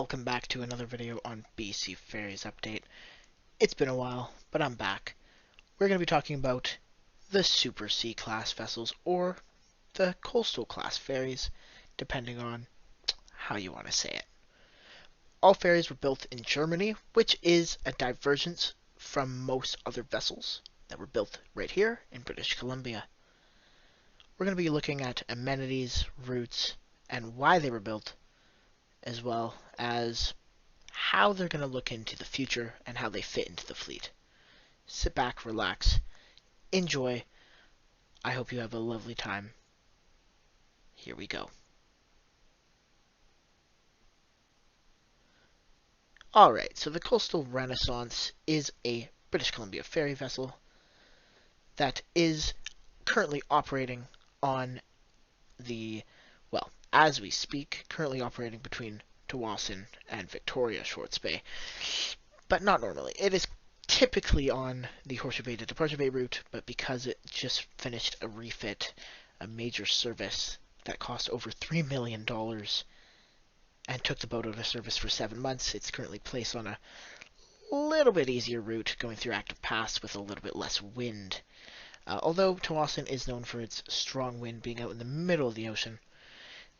Welcome back to another video on BC Ferries Update. It's been a while, but I'm back. We're going to be talking about the Super C class vessels or the Coastal class ferries, depending on how you want to say it. All ferries were built in Germany, which is a divergence from most other vessels that were built right here in British Columbia. We're going to be looking at amenities, routes, and why they were built, as well as how they're going to look into the future and how they fit into the fleet. Sit back, relax, enjoy. I hope you have a lovely time. Here we go. Alright, so the Coastal Renaissance is a British Columbia ferry vessel that is currently operating on the, well, as we speak, currently operating between Tawasin and Victoria Shorts Bay, but not normally. It is typically on the Horseshoe Bay to Departure Bay route, but because it just finished a refit, a major service that cost over $3 million and took the boat out of service for 7 months, it's currently placed on a little bit easier route going through active paths with a little bit less wind. Although Tawasin is known for its strong wind being out in the middle of the ocean,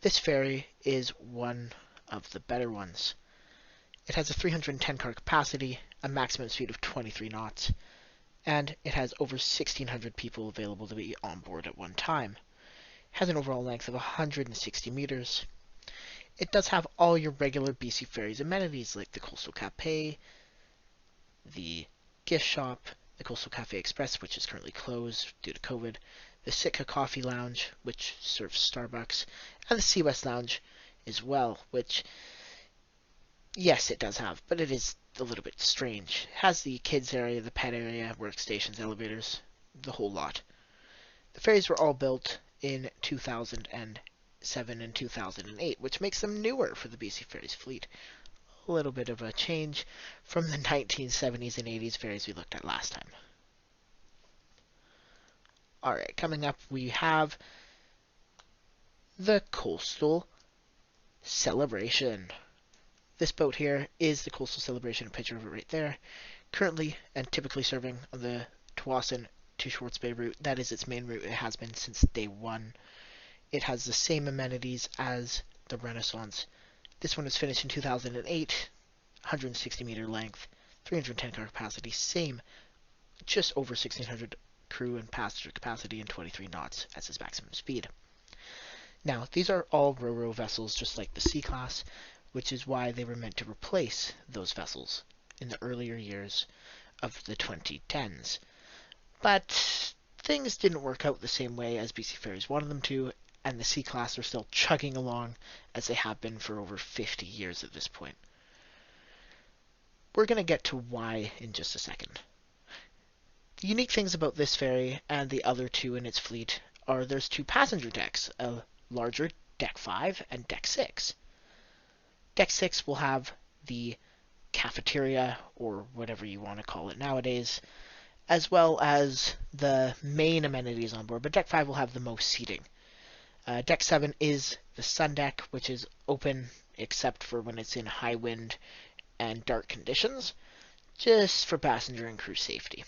this ferry is one of the better ones. It has a 310 car capacity, a maximum speed of 23 knots, and it has over 1,600 people available to be on board at one time. It has an overall length of 160 meters. It does have all your regular BC Ferries amenities like the Coastal Cafe, the gift shop, the Coastal Cafe Express, which is currently closed due to COVID, the Sitka Coffee Lounge, which serves Starbucks, and the Sea West Lounge as well, which, yes, it does have, but it is a little bit strange. It has the kids area, the pet area, workstations, elevators, the whole lot. The ferries were all built in 2007 and 2008, which makes them newer for the BC Ferries fleet. A little bit of a change from the 1970s and 80s ferries we looked at last time. Alright, coming up we have the Coastal Celebration. This boat here is the Coastal Celebration, a picture of it right there. Currently and typically serving on the Tawasin to Shorts Bay route. That is its main route. It has been since day one. It has the same amenities as the Renaissance. This one was finished in 2008, 160 meter length, 310 car capacity, same, just over 1,600 crew and passenger capacity and 23 knots as its maximum speed. Now, these are all ro-ro vessels just like the C-Class, which is why they were meant to replace those vessels in the earlier years of the 2010s. But things didn't work out the same way as BC Ferries wanted them to, and the C-Class are still chugging along as they have been for over 50 years at this point. We're going to get to why in just a second. The unique things about this ferry and the other two in its fleet are there's two passenger decks, a larger Deck 5 and Deck 6. Deck 6 will have the cafeteria, or whatever you want to call it nowadays, as well as the main amenities on board, but Deck 5 will have the most seating. Deck 7 is the sun deck, which is open except for when it's in high wind and dark conditions, just for passenger and crew safety.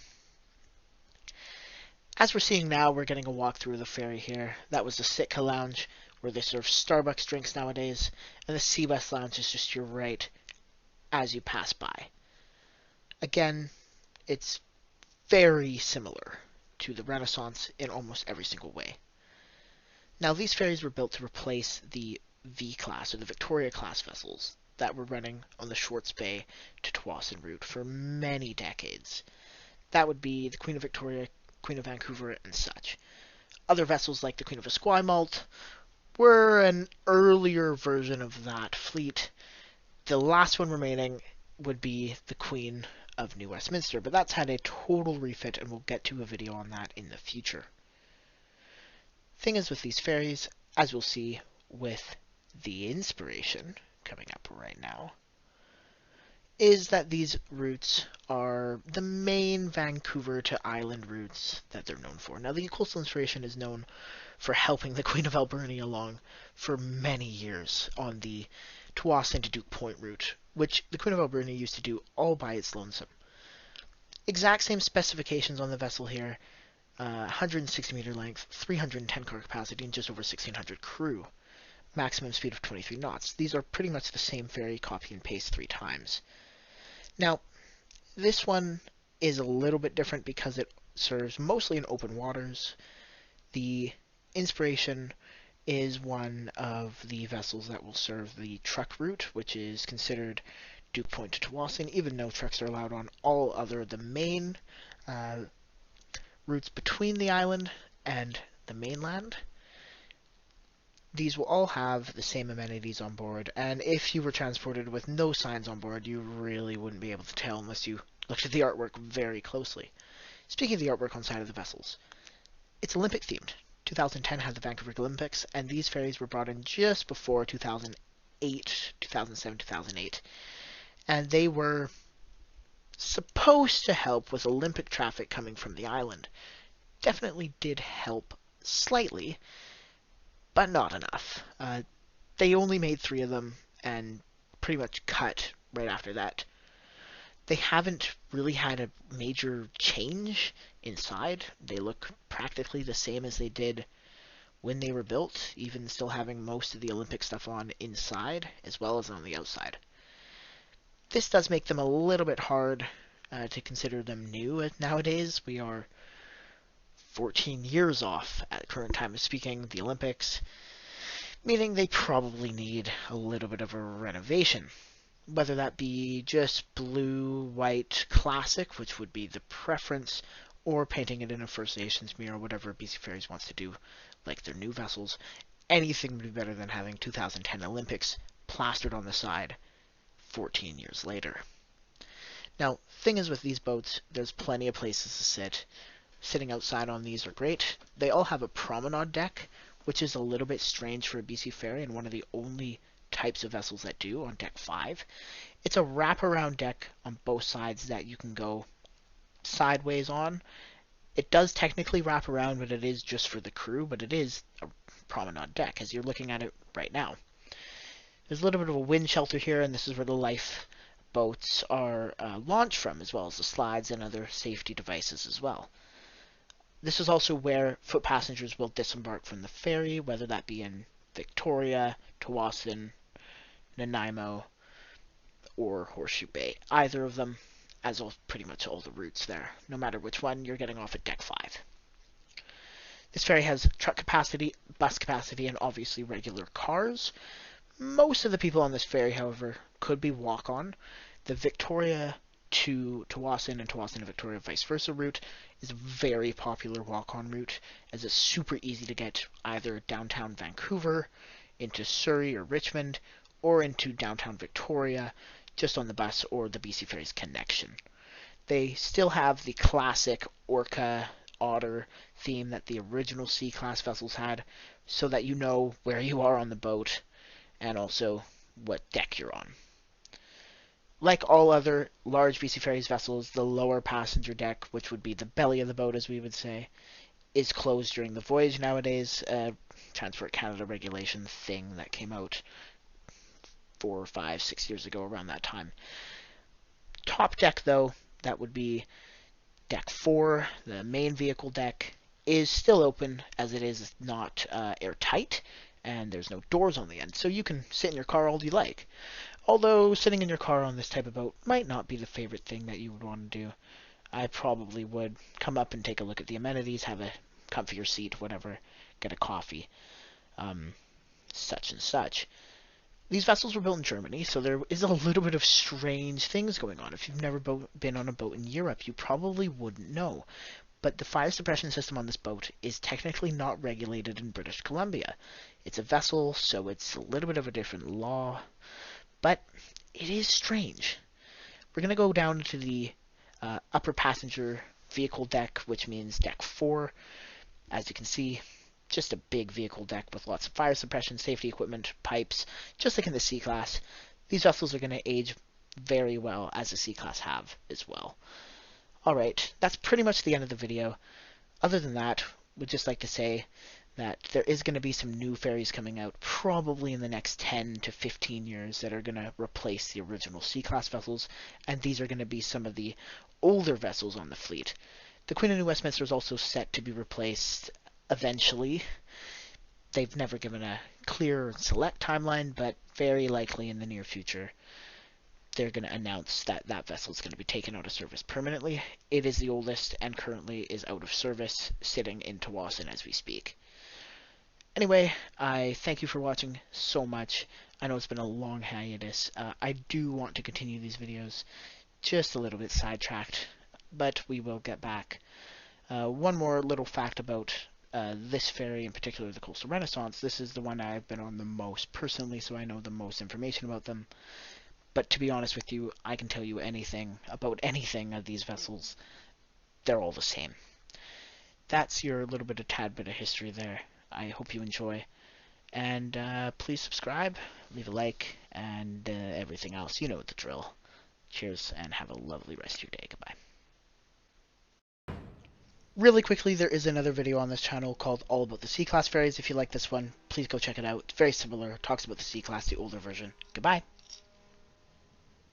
As we're seeing now, we're getting a walkthrough of the ferry here. That was the Sitka Lounge, where they serve Starbucks drinks nowadays, and the Sea West Lounge is just your right as you pass by. Again, it's very similar to the Renaissance in almost every single way. Now, these ferries were built to replace the V-Class, or the Victoria-class vessels that were running on the Shorts Bay to Tawasin route for many decades. That would be the Queen of Victoria, Queen of Vancouver, and such. Other vessels like the Queen of Esquimalt were an earlier version of that fleet. The last one remaining would be the Queen of New Westminster, but that's had a total refit, and we'll get to a video on that in the future. Thing is with these ferries, as we'll see with the Inspiration coming up right now, is that these routes are the main Vancouver to island routes that they're known for. Now, the Coastal Inspiration is known for helping the Queen of Alberni along for many years on the Tawasin to Duke Point route, which the Queen of Alberta used to do all by its lonesome. Exact same specifications on the vessel here, 160 meter length, 310 car capacity, and just over 1,600 crew. Maximum speed of 23 knots. These are pretty much the same ferry, copy and paste 3 times. Now, this one is a little bit different because it serves mostly in open waters. The Inspiration is one of the vessels that will serve the truck route, which is considered Duke Point to Tawasin, even though trucks are allowed on all other the main routes between the island and the mainland. These will all have the same amenities on board, and if you were transported with no signs on board, you really wouldn't be able to tell unless you looked at the artwork very closely. Speaking of the artwork on side of the vessels, it's Olympic themed. 2010 had the Vancouver Olympics, and these ferries were brought in just before 2008, 2007, 2008, and they were supposed to help with Olympic traffic coming from the island. Definitely did help slightly, but not enough. They only made 3 of them and pretty much cut right after that. They haven't really had a major change inside. They look practically the same as they did when they were built, even still having most of the Olympic stuff on inside as well as on the outside. This does make them a little bit hard to consider them new nowadays. We are 14 years off at the current time of speaking the Olympics, meaning they probably need a little bit of a renovation. Whether that be just blue, white, classic, which would be the preference, or painting it in a First Nations mirror, whatever BC Ferries wants to do, like their new vessels. Anything would be better than having 2010 Olympics plastered on the side 14 years later. Now, thing is with these boats, there's plenty of places to sit. Sitting outside on these are great. They all have a promenade deck, which is a little bit strange for a BC ferry and one of the only types of vessels that do on deck 5. It's a wraparound deck on both sides that you can go sideways on. It does technically wrap around, but it is just for the crew, but it is a promenade deck as you're looking at it right now. There's a little bit of a wind shelter here, and this is where the life boats are launched from, as well as the slides and other safety devices as well. This is also where foot passengers will disembark from the ferry, whether that be in Victoria, Tawasin, Nanaimo, or Horseshoe Bay. Either of them, as of pretty much all the routes there. No matter which one, you're getting off at deck 5. This ferry has truck capacity, bus capacity, and obviously regular cars. Most of the people on this ferry, however, could be walk-on. The Victoria to Tawasin and Tawasin to Victoria vice versa route is a very popular walk-on route, as it's super easy to get either downtown Vancouver, into Surrey or Richmond, or into downtown Victoria, just on the bus or the BC Ferries connection. They still have the classic Orca Otter theme that the original C-class vessels had, so that you know where you are on the boat and also what deck you're on. Like all other large BC Ferries vessels, the lower passenger deck, which would be the belly of the boat as we would say, is closed during the voyage nowadays. Transport Canada regulation thing that came out 4, 5, 6 years ago around that time. Top deck though, that would be deck 4, the main vehicle deck, is still open as it is not airtight and there's no doors on the end, so you can sit in your car all you like. Although sitting in your car on this type of boat might not be the favorite thing that you would want to do. I probably would come up and take a look at the amenities, have a comfier seat, whatever, get a coffee, such and such. These vessels were built in Germany, so there is a little bit of strange things going on. If you've never been on a boat in Europe, you probably wouldn't know. But the fire suppression system on this boat is technically not regulated in British Columbia. It's a vessel, so it's a little bit of a different law. But it is strange. We're going to go down to the upper passenger vehicle deck, which means deck 4. As you can see, just a big vehicle deck with lots of fire suppression, safety equipment, pipes, just like in the C-Class. These vessels are going to age very well, as the C-Class have as well. Alright, that's pretty much the end of the video. Other than that, we'd just like to say that there is going to be some new ferries coming out probably in the next 10 to 15 years that are going to replace the original C-class vessels, and these are going to be some of the older vessels on the fleet. The Queen of New Westminster is also set to be replaced eventually. They've never given a clear select timeline, but very likely in the near future they're going to announce that that vessel is going to be taken out of service permanently. It is the oldest and currently is out of service, sitting in Tawasin as we speak. Anyway, I thank you for watching so much. I know it's been a long hiatus. I do want to continue these videos, just a little bit sidetracked, but we will get back. One more little fact about this ferry, in particular the Coastal Renaissance. This is the one I've been on the most personally, so I know the most information about them. But to be honest with you, I can tell you anything about anything of these vessels. They're all the same. That's your little bit of tad bit of history there. I hope you enjoy. And please subscribe, leave a like, and everything else. You know the drill. Cheers, and have a lovely rest of your day. Goodbye. Really quickly, there is another video on this channel called All About the C-Class Ferries. If you like this one, please go check it out. It's very similar. It talks about the C-Class, the older version. Goodbye.